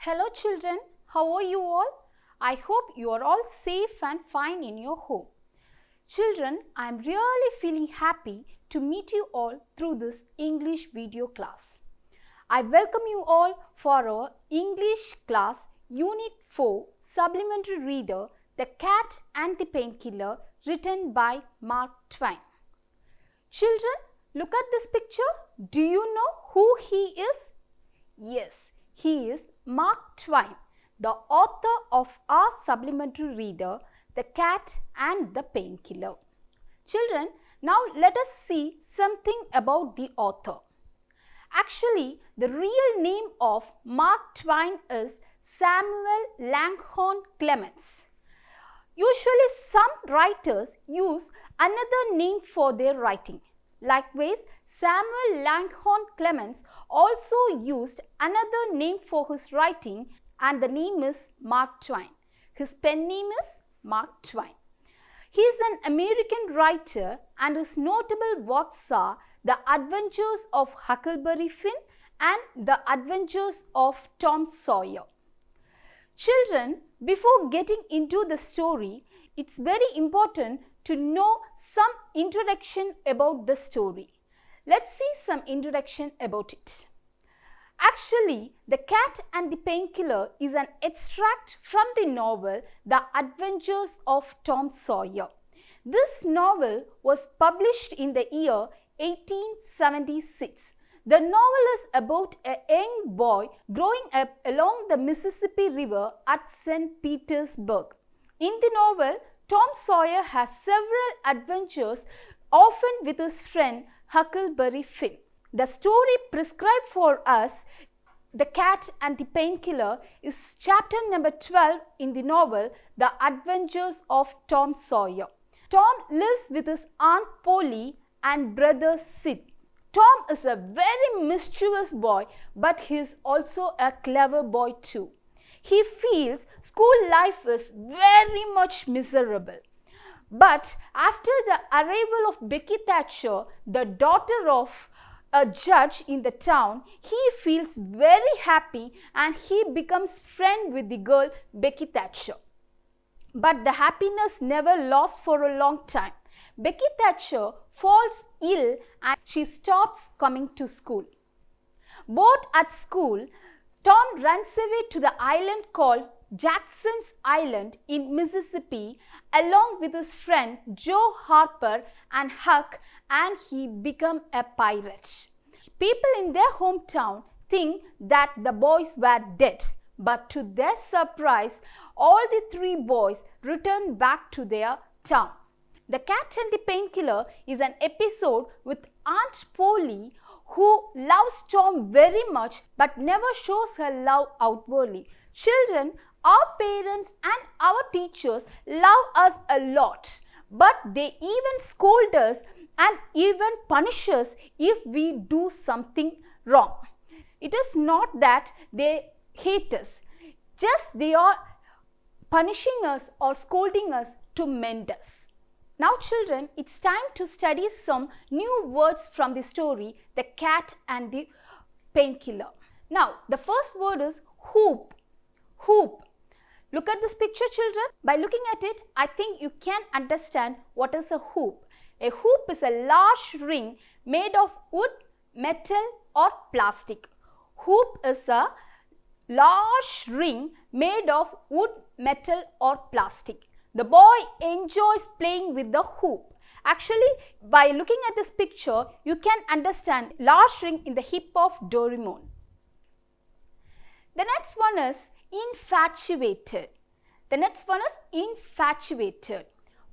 Hello children, how are you all? I hope you are all safe and fine in your home. Children, I am really feeling happy to meet you all through this English video class. I welcome you all for our English class Unit 4 Supplementary Reader, The Cat and the Painkiller, written by Mark Twain. Children, look at this picture. Do you know who he is? Yes, he is Mark Twain, the author of our supplementary reader, The Cat and the Painkiller. Children, now let us see something about the author. Actually, the real name of Mark Twain is Samuel Langhorne Clemens. Usually, some writers use another name for their writing. Likewise, Samuel Langhorne Clemens also used another name for his writing, and the name is Mark Twain. His pen name is Mark Twain. He is an American writer, and his notable works are The Adventures of Huckleberry Finn and The Adventures of Tom Sawyer. Children, before getting into the story, it's very important to know some introduction about the story. Let's see some introduction about it. Actually, The Cat and the Painkiller is an extract from the novel The Adventures of Tom Sawyer. This novel was published in the year 1876. The novel is about a young boy growing up along the Mississippi River at St. Petersburg. In the novel, Tom Sawyer has several adventures, often with his friend Huckleberry Finn. The story prescribed for us, The Cat and the Painkiller, is chapter number 12 in the novel The Adventures of Tom Sawyer. Tom lives with his Aunt Polly and brother Sid. Tom is a very mischievous boy, but he is also a clever boy too. He feels school life is very much miserable. But after the arrival of Becky Thatcher, the daughter of a judge in the town, he feels very happy and he becomes friend with the girl Becky Thatcher. But the happiness never lasts for a long time. Becky Thatcher falls ill and she stops coming to school. Bored at school, Tom runs away to the island called Jackson's Island in Mississippi along with his friend Joe Harper and Huck, and he becomes a pirate. People in their hometown think that the boys were dead, but to their surprise, all the three boys return back to their town. The Cat and the Painkiller is an episode with Aunt Polly, who loves Tom very much but never shows her love outwardly. Children, our parents and our teachers love us a lot, but they even scold us and even punish us if we do something wrong. It is not that they hate us, just they are punishing us or scolding us to mend us. Now children, it's time to study some new words from the story, The Cat and the Painkiller. Now, the first word is hoop. Hoop. Look at this picture, children. By looking at it, I think you can understand what is a hoop. A hoop is a large ring made of wood, metal or plastic. Hoop is a large ring made of wood, metal or plastic. The boy enjoys playing with the hoop. Actually, by looking at this picture, you can understand large ring in the hip of Doraemon. The next one is infatuated. The next one is infatuated.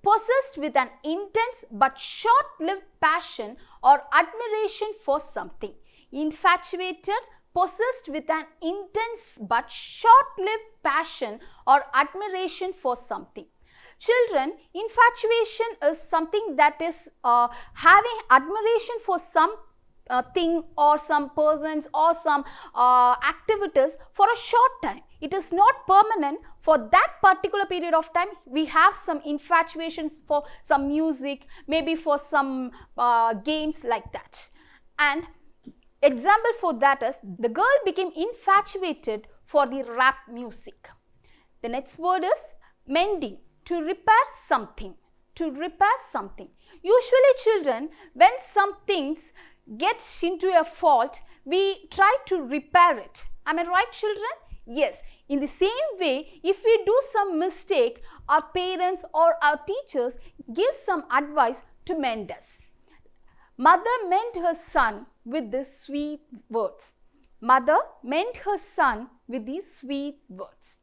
Possessed with an intense but short-lived passion or admiration for something. Infatuated, possessed with an intense but short-lived passion or admiration for something. Children, infatuation is something that is having admiration for some thing or some persons or some activities for a short time. It is not permanent. For that particular period of time, we have some infatuations for some music, maybe for some games like that. And example for that is, the girl became infatuated for the rap music. The next word is mending, to repair something, to repair something. Usually children, when some things gets into a fault, we try to repair it. Am I right children? Yes. In the same way, if we do some mistake, our parents or our teachers give some advice to mend us. Mother meant her son with these sweet words. Mother meant her son with these sweet words.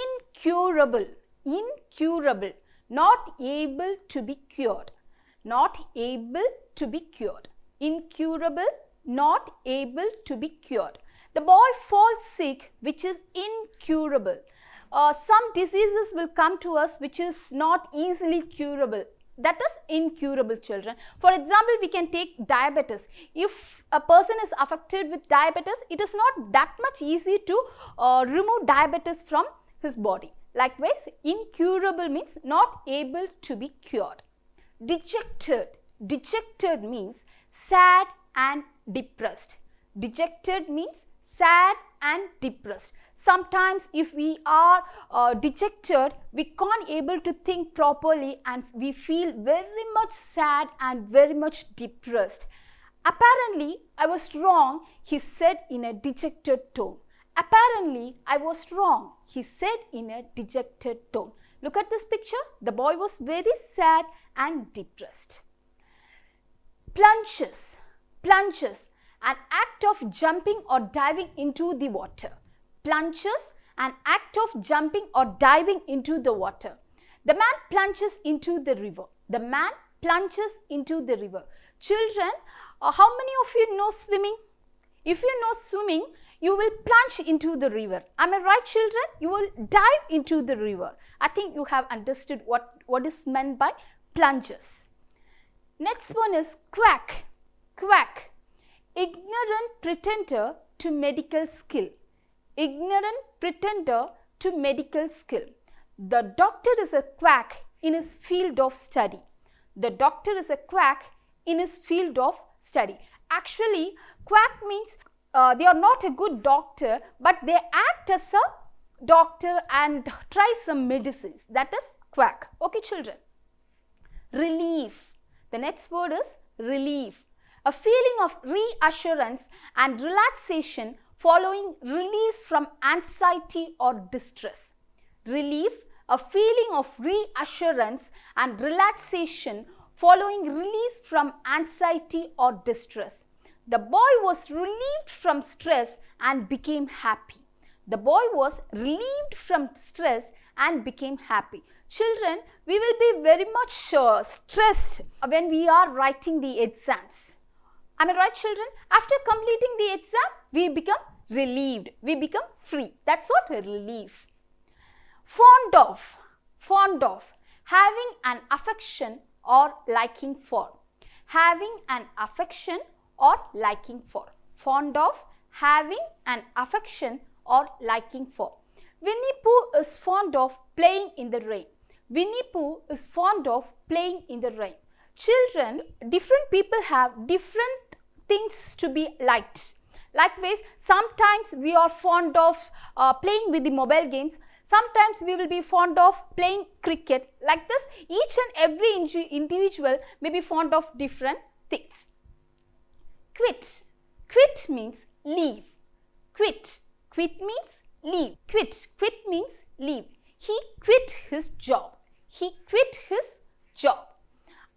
Incurable, incurable, not able to be cured, not able to be cured. Incurable, not able to be cured. The boy falls sick, which is incurable. Some diseases will come to us which is not easily curable. That is incurable children. For example, we can take diabetes. If a person is affected with diabetes, it is not that much easy to remove diabetes from his body. Likewise, incurable means not able to be cured. Dejected. Dejected means sad and depressed. Dejected means sad and depressed. Sometimes if we are dejected, we can't able to think properly and we feel very much sad and very much depressed. Apparently, I was wrong, he said in a dejected tone. Apparently, I was wrong, he said in a dejected tone. Look at this picture. The boy was very sad and depressed. Plunges. Plunges. An act of jumping or diving into the water. Plunges, an act of jumping or diving into the water. The man plunges into the river. The man plunges into the river. Children, how many of you know swimming? If you know swimming, you will plunge into the river. Am I right children? You will dive into the river. I think you have understood what is meant by plunges. Next one is quack. Quack. Ignorant pretender to medical skill. Ignorant pretender to medical skill. The doctor is a quack in his field of study. The doctor is a quack in his field of study. Actually, quack means they are not a good doctor, but they act as a doctor and try some medicines. That is quack. Okay, children. Relief. The next word is relief. A feeling of reassurance and relaxation following release from anxiety or distress. Relief, a feeling of reassurance and relaxation following release from anxiety or distress. The boy was relieved from stress and became happy. The boy was relieved from stress and became happy. Children, we will be very much stressed when we are writing the exams. Am I right children? After completing the exam, we become relieved. We become free. That's what relief. Fond of. Fond of. Having an affection or liking for. Having an affection or liking for. Fond of. Having an affection or liking for. Winnie Pooh is fond of playing in the rain. Winnie Pooh is fond of playing in the rain. Children, different people have different things to be liked. Likewise, sometimes we are fond of playing with the mobile games. Sometimes we will be fond of playing cricket. Like this, each and every individual may be fond of different things. Quit. Quit means leave. Quit. Quit means leave. Quit. Quit means leave. He quit his job. He quit his job.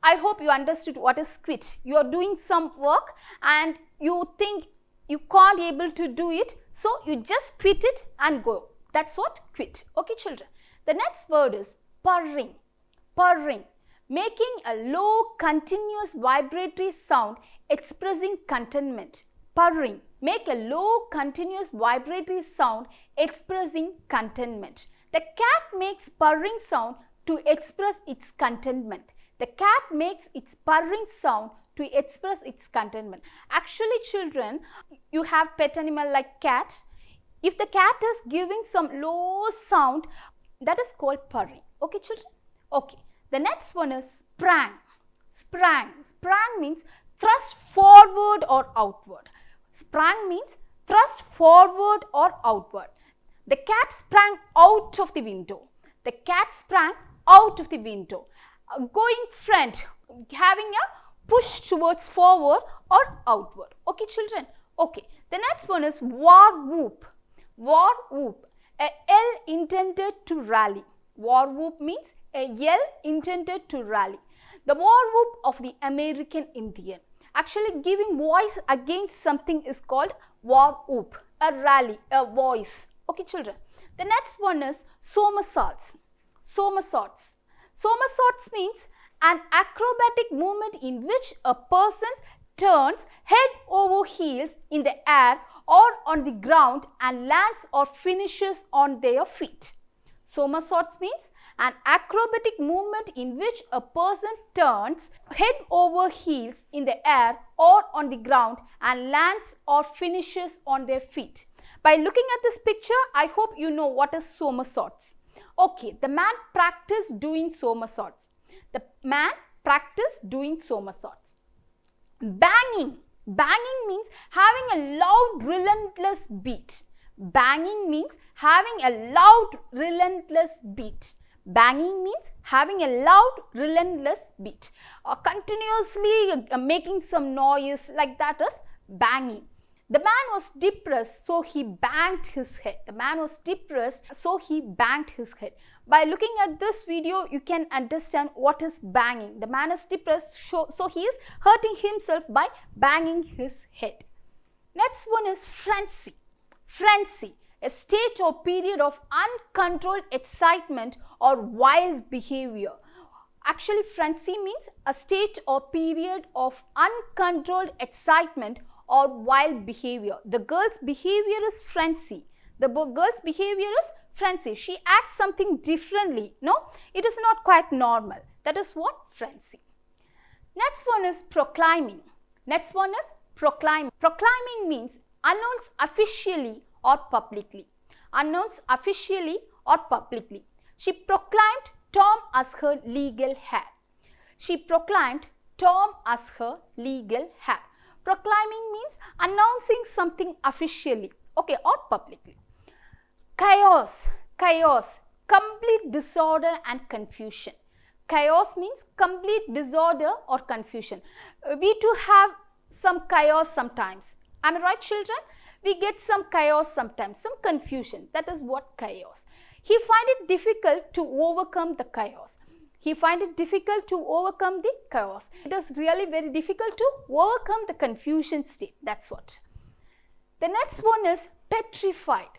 I hope you understood what is quit. You are doing some work and you think you can't able to do it, so you just quit it and go. That's what quit. Okay children. The next word is purring. Purring. Making a low continuous vibratory sound expressing contentment. Purring. Make a low continuous vibratory sound expressing contentment. The cat makes purring sound to express its contentment. The cat makes its purring sound to express its contentment. Actually children, you have pet animal like cat. If the cat is giving some low sound, that is called purring. Okay children? Okay. The next one is sprang. Sprang. Sprang means thrust forward or outward. Sprang means thrust forward or outward. The cat sprang out of the window. The cat sprang out of the window. Going front, having a push towards forward or outward. Okay, children? Okay. The next one is war whoop. War whoop. A yell intended to rally. War whoop means a yell intended to rally. The war whoop of the American Indian. Actually, giving voice against something is called war whoop. A rally, a voice. Okay, children. The next one is somersaults. Somersaults. Somersaults means an acrobatic movement in which a person turns head over heels in the air or on the ground and lands or finishes on their feet. Somersaults means an acrobatic movement in which a person turns head over heels in the air or on the ground and lands or finishes on their feet. By looking at this picture, I hope you know what is somersaults. Okay, the man practiced doing somersaults. The man practiced doing somersaults. Banging. Banging means having a loud, relentless beat. Banging means having a loud, relentless beat. Banging means having a loud, relentless beat. Continuously making some noise like that is banging. The man was depressed, so he banged his head. The man was depressed, so he banged his head. By looking at this video, you can understand what is banging. The man is depressed, so he is hurting himself by banging his head. Next one is frenzy. Frenzy, a state or period of uncontrolled excitement or wild behavior. Actually, frenzy means a state or period of uncontrolled excitement or wild behavior. The girl's behavior is frenzy. The girl's behavior is frenzy. She acts something differently. No, it is not quite normal. That is what frenzy. Next one is proclaiming. Next one is proclaiming. Proclaiming means announce officially or publicly. Announce officially or publicly. She proclaimed Tom as her legal heir. She proclaimed Tom as her legal heir. Proclaiming means announcing something officially, okay, or publicly. Chaos. Chaos. Complete disorder and confusion. Chaos means complete disorder or confusion. We too have some chaos sometimes. Am I right, children? We get some chaos sometimes, some confusion. That is what chaos. He find it difficult to overcome the chaos. He find it difficult to overcome the chaos. It is really very difficult to overcome the confusion state. That's what. The next one is petrified.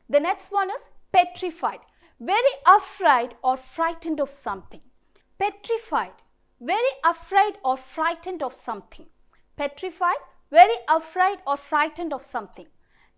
The next one is petrified. Very afraid or frightened of something. Petrified. Very afraid or frightened of something. Petrified. Very afraid or frightened of something.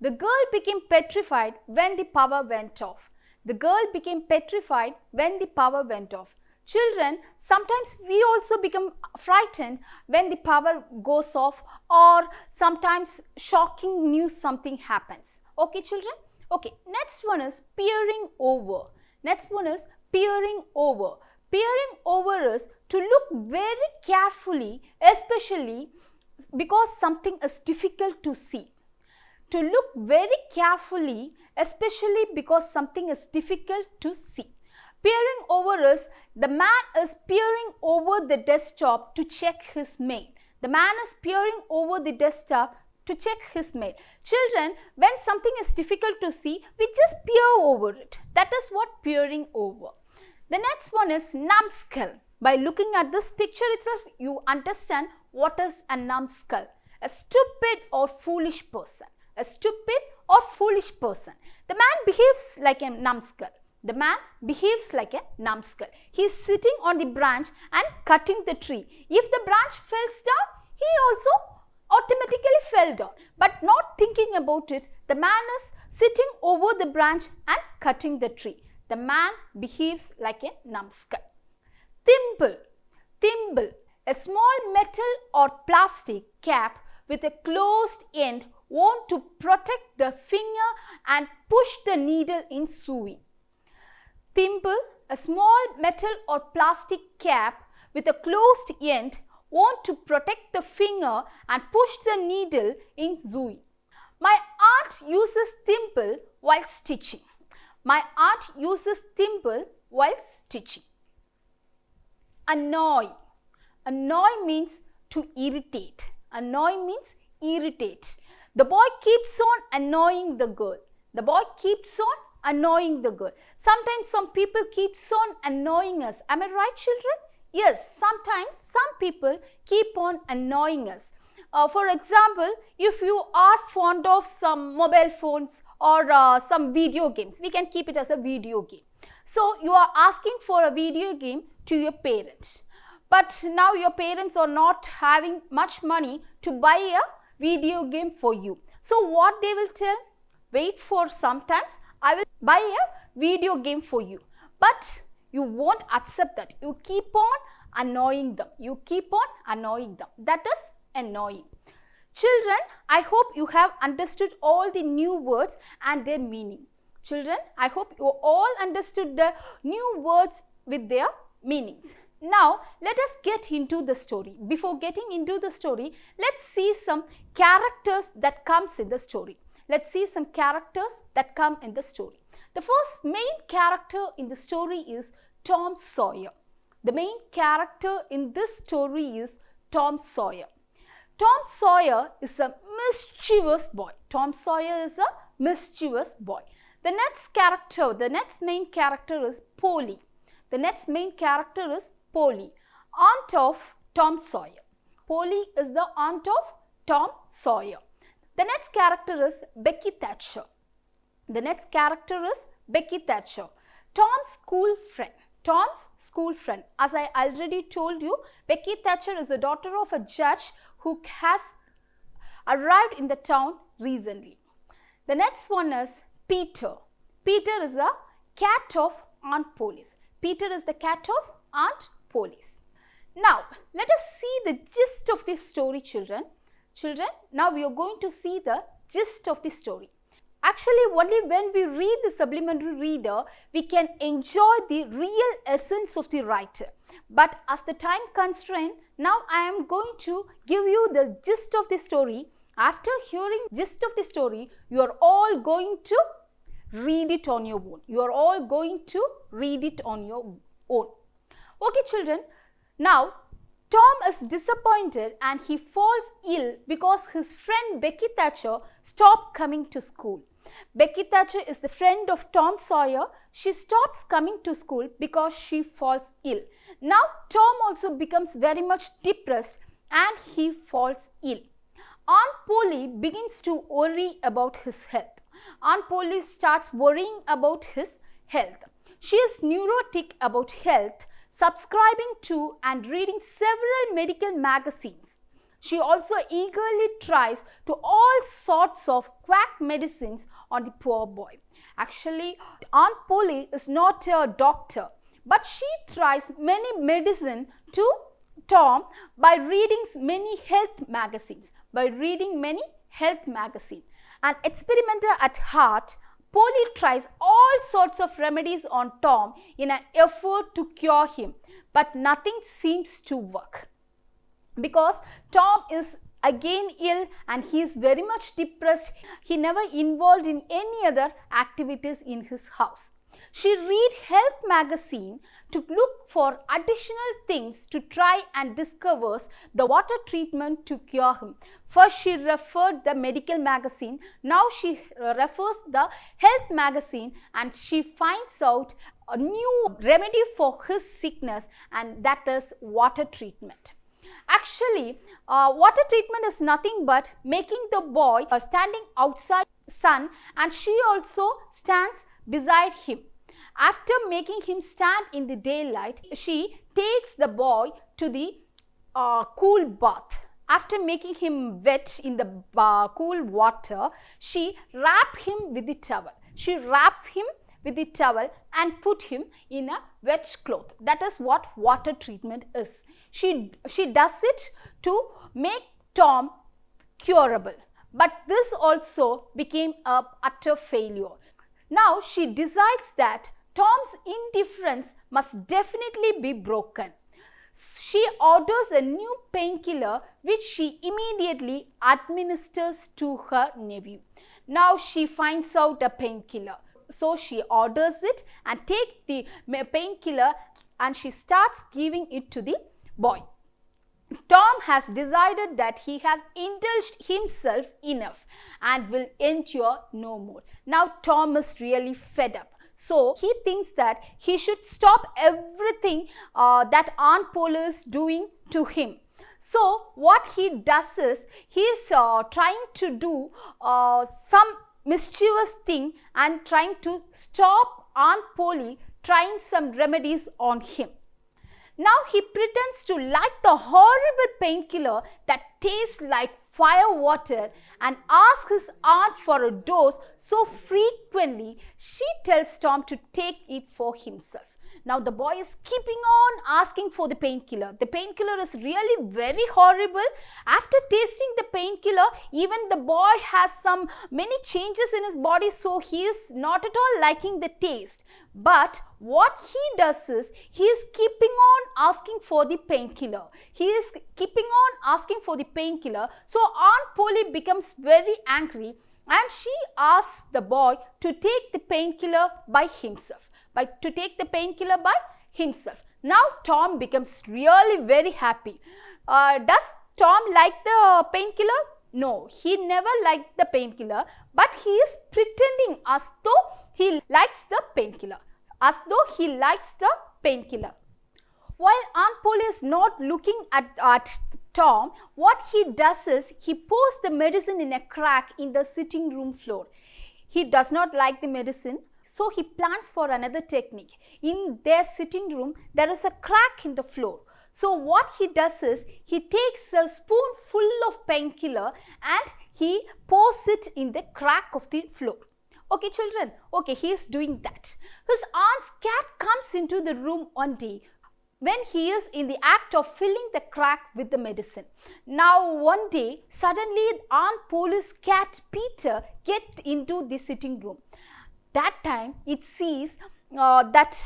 The girl became petrified when the power went off. The girl became petrified when the power went off. Children, sometimes we also become frightened when the power goes off, or sometimes shocking news something happens. Okay, children? Okay, next one is peering over. Next one is peering over. Peering over is to look very carefully, especially because something is difficult to see. To look very carefully, especially because something is difficult to see. Peering over is the man is peering over the desktop to check his mail. The man is peering over the desktop to check his mail. Children, when something is difficult to see, we just peer over it. That is what peering over. The next one is numbskull. By looking at this picture itself, you understand what is a numbskull. A stupid or foolish person. A stupid or foolish person. The man behaves like a numbskull. The man behaves like a numbskull. He is sitting on the branch and cutting the tree. If the branch falls down, he also automatically fell down. But not thinking about it, the man is sitting over the branch and cutting the tree. The man behaves like a numbskull. Thimble. Thimble. A small metal or plastic cap with a closed end worn to protect the finger and push the needle in sewing. Thimble, a small metal or plastic cap with a closed end worn to protect the finger and push the needle in sewing. My aunt uses thimble while stitching. My aunt uses thimble while stitching. Annoy. Annoy means to irritate. Annoy means irritate. The boy keeps on annoying the girl. The boy keeps on annoying the girl. Sometimes some people keeps on annoying us. Am I right, children? Yes, sometimes some people keep on annoying us. For example, if you are fond of some mobile phones or some video games, we can keep it as a video game. So you are asking for a video game to your parents. But now your parents are not having much money to buy a video game for you. So what they will tell? Wait for some time, I will buy a video game for you. But you won't accept that. You keep on annoying them. You keep on annoying them. That is annoying. Children, I hope you have understood all the new words and their meaning. Children, I hope you all understood the new words with their meanings. Now, let us get into the story. Before getting into the story, let's see some characters that comes in the story. Let's see some characters that come in the story. The first main character in the story is Tom Sawyer. The main character in this story is Tom Sawyer. Tom Sawyer is a mischievous boy. Tom Sawyer is a mischievous boy. The next main character is Polly. The next main character is Polly, aunt of Tom Sawyer. Polly is the aunt of Tom Sawyer. The next character is Becky Thatcher. The next character is Becky Thatcher, Tom's school friend. Tom's school friend. As I already told you, Becky Thatcher is the daughter of a judge who has arrived in the town recently. The next one is Peter. Peter is a cat of Aunt Polly's. Peter is the cat of Aunt Polly's. Now, let us see the gist of this story, children. Children, now we are going to see the gist of the story. Actually, only when we read the supplementary reader, we can enjoy the real essence of the writer. But as the time constraint, now I am going to give you the gist of the story. After hearing gist of the story, you are all going to read it on your own. You are all going to read it on your own. Okay, children. Now, Tom is disappointed and he falls ill because his friend Becky Thatcher stopped coming to school. Becky Thatcher is the friend of Tom Sawyer. She stops coming to school because she falls ill. Now, Tom also becomes very much depressed and he falls ill. Aunt Polly begins to worry about his health. Aunt Polly starts worrying about his health. She is neurotic about health, subscribing to and reading several medical magazines. She also eagerly tries to all sorts of quack medicines on the poor boy. Actually, Aunt Polly is not a doctor, but she tries many medicine to Tom by reading many health magazines. An experimenter at heart, Polly tries all sorts of remedies on Tom in an effort to cure him, but nothing seems to work. Because Tom is again ill and he is very much depressed. He never involved in any other activities in his house. She read health magazine to look for additional things to try and discovers the water treatment to cure him. First she referred the medical magazine, now she refers the health magazine and she finds out a new remedy for his sickness, and that is water treatment. Actually, water treatment is nothing but making the boy standing outside the sun, and she also stands beside him. After making him stand in the daylight, she takes the boy to the cool bath. After making him wet in the cool water, she wraps him with the towel. And put him in a wet cloth. That is what water treatment is. She does it to make Tom curable. But this also became an utter failure. Now she decides that Tom's indifference must definitely be broken. She orders a new painkiller which she immediately administers to her nephew. Now she finds out a painkiller. So she orders it and takes the painkiller and she starts giving it to the boy. Tom has decided that he has indulged himself enough and will endure no more. Now Tom is really fed up. So he thinks that he should stop everything that Aunt Polly is doing to him. So what he does is he is trying to do some mischievous thing and trying to stop Aunt Polly trying some remedies on him. Now he pretends to like the horrible painkiller that tastes like fire water and asks his aunt for a dose so frequently she tells Tom to take it for himself. Now the boy is keeping on asking for the painkiller. The painkiller is really very horrible. After tasting the painkiller, even the boy has many changes in his body, so he is not at all liking the taste. But what he does is, he is keeping on asking for the painkiller. He is keeping on asking for the painkiller. So Aunt Polly becomes very angry and she asks the boy to take the painkiller by himself. Now Tom becomes really very happy. Does Tom like the painkiller? No, he never liked the painkiller, but he is pretending as though he likes the painkiller. While Aunt Polly is not looking at Tom, what he does is he pours the medicine in a crack in the sitting room floor. He does not like the medicine, so he plans for another technique. In their sitting room, there is a crack in the floor. So what he does is, he takes a spoonful of painkiller and he pours it in the crack of the floor. Okay children, okay, he is doing that. His aunt's cat comes into the room one day when he is in the act of filling the crack with the medicine. Now one day, suddenly Aunt Polly's cat Peter gets into the sitting room. That time it sees that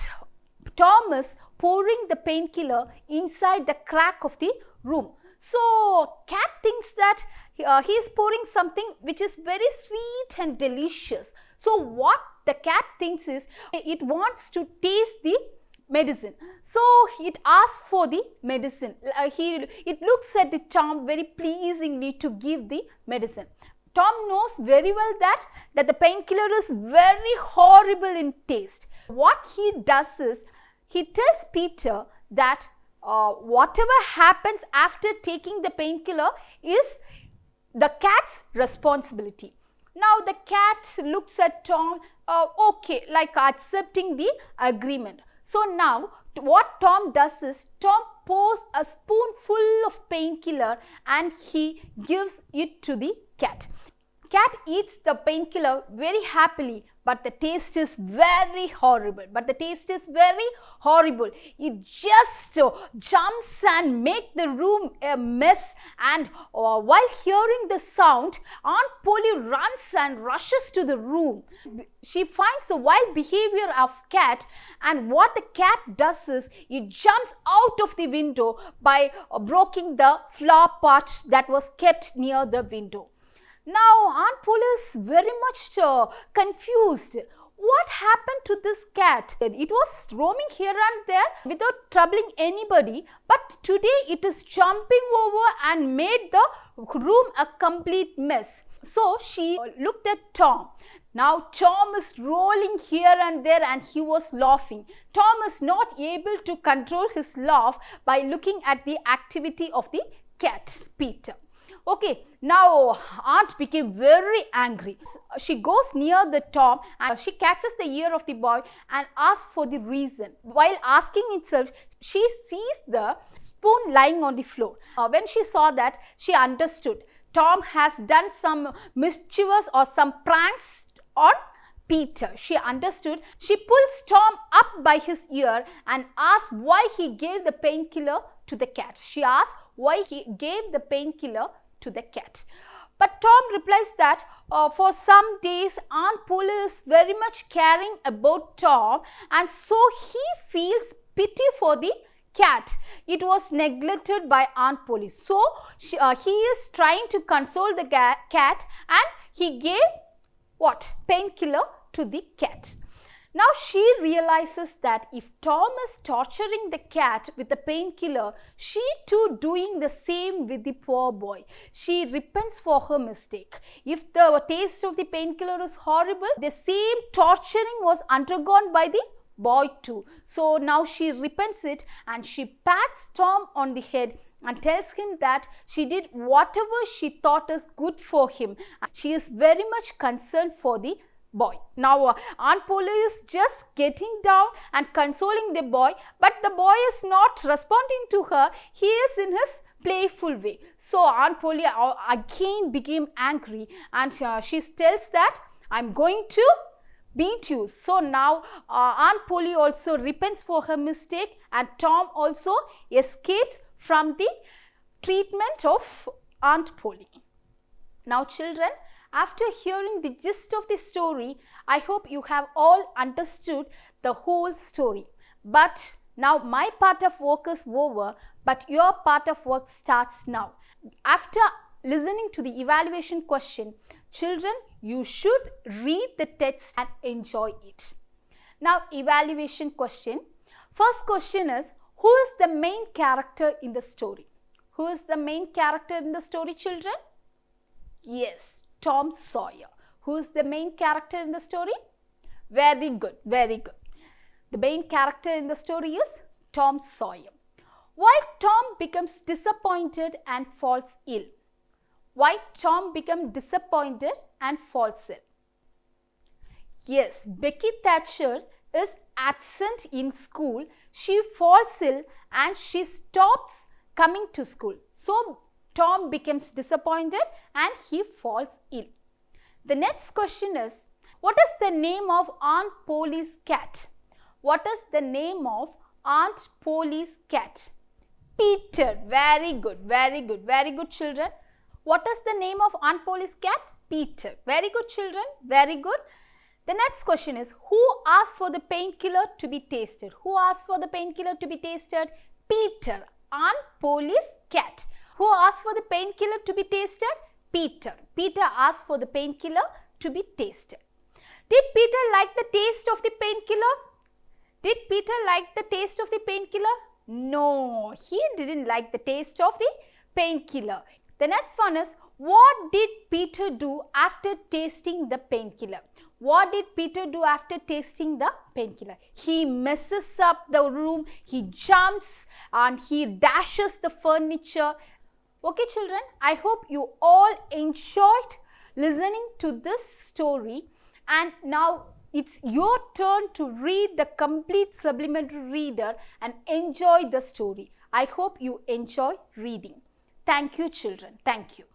Tom is pouring the painkiller inside the crack of the room. So cat thinks that he is pouring something which is very sweet and delicious. So what the cat thinks is, it wants to taste the medicine. So it asks for the medicine. It looks at the Tom very pleasingly to give the medicine. Tom knows very well that the painkiller is very horrible in taste. What he does is, he tells Peter that whatever happens after taking the painkiller is the cat's responsibility. Now the cat looks at Tom, okay, like accepting the agreement. So now what Tom does is, Tom pours a spoonful of painkiller and he gives it to the cat. Cat eats the painkiller very happily, but the taste is very horrible. It just jumps and makes the room a mess, and while hearing the sound, Aunt Polly runs and rushes to the room. She finds the wild behavior of cat, and what the cat does is, it jumps out of the window by breaking the flower pot that was kept near the window. Now Aunt Polly is very much confused. What happened to this cat? It was roaming here and there without troubling anybody, but today it is jumping over and made the room a complete mess. So she looked at Tom. Now Tom is rolling here and there and he was laughing. Tom is not able to control his laugh by looking at the activity of the cat, Peter. Okay, now Aunt became very angry. She goes near the Tom and she catches the ear of the boy and asks for the reason. While asking itself, she sees the spoon lying on the floor. When she saw that, she understood. Tom has done some mischievous or some pranks on Peter. She understood. She pulls Tom up by his ear and asks why he gave the painkiller to the cat. She asks why he gave the painkiller to the cat. But Tom replies that for some days Aunt Polly is very much caring about Tom, and so he feels pity for the cat. It was neglected by Aunt Polly. So, he is trying to console the cat and he gave what? Painkiller to the cat. Now she realizes that if Tom is torturing the cat with the painkiller, she too doing the same with the poor boy. She repents for her mistake. If the taste of the painkiller is horrible, the same torturing was undergone by the boy too. So now she repents it and she pats Tom on the head and tells him that she did whatever she thought is good for him. She is very much concerned for the boy. Now Aunt Polly is just getting down and consoling the boy, but the boy is not responding to her. He is in his playful way. So Aunt Polly again became angry and she tells that I'm going to beat you. So now Aunt Polly also repents for her mistake and Tom also escapes from the treatment of Aunt Polly. Now children, after hearing the gist of the story, I hope you have all understood the whole story. But now my part of work is over, but your part of work starts now. After listening to the evaluation question, children, you should read the text and enjoy it. Now evaluation question. First question is, who is the main character in the story? Who is the main character in the story, children? Yes, Tom Sawyer. Who is the main character in the story? Very good, very good. The main character in the story is Tom Sawyer. Why Tom becomes disappointed and falls ill? Why Tom becomes disappointed and falls ill? Yes, Becky Thatcher is absent in school. She falls ill and she stops coming to school. So, Tom becomes disappointed and he falls ill. The next question is, what is the name of Aunt Polly's cat? What is the name of Aunt Polly's cat? Peter. Very good, very good, very good children. What is the name of Aunt Polly's cat? Peter. Very good children, very good. The next question is, who asked for the painkiller to be tasted? Who asked for the painkiller to be tasted? Peter, Aunt Polly's cat. Who asked for the painkiller to be tasted? Peter. Peter asked for the painkiller to be tasted. Did Peter like the taste of the painkiller? Did Peter like the taste of the painkiller? No, he didn't like the taste of the painkiller. The next one is, what did Peter do after tasting the painkiller? What did Peter do after tasting the painkiller? He messes up the room, he jumps and he dashes the furniture. Okay children, I hope you all enjoyed listening to this story, and now it's your turn to read the complete supplementary reader and enjoy the story. I hope you enjoy reading. Thank you children. Thank you.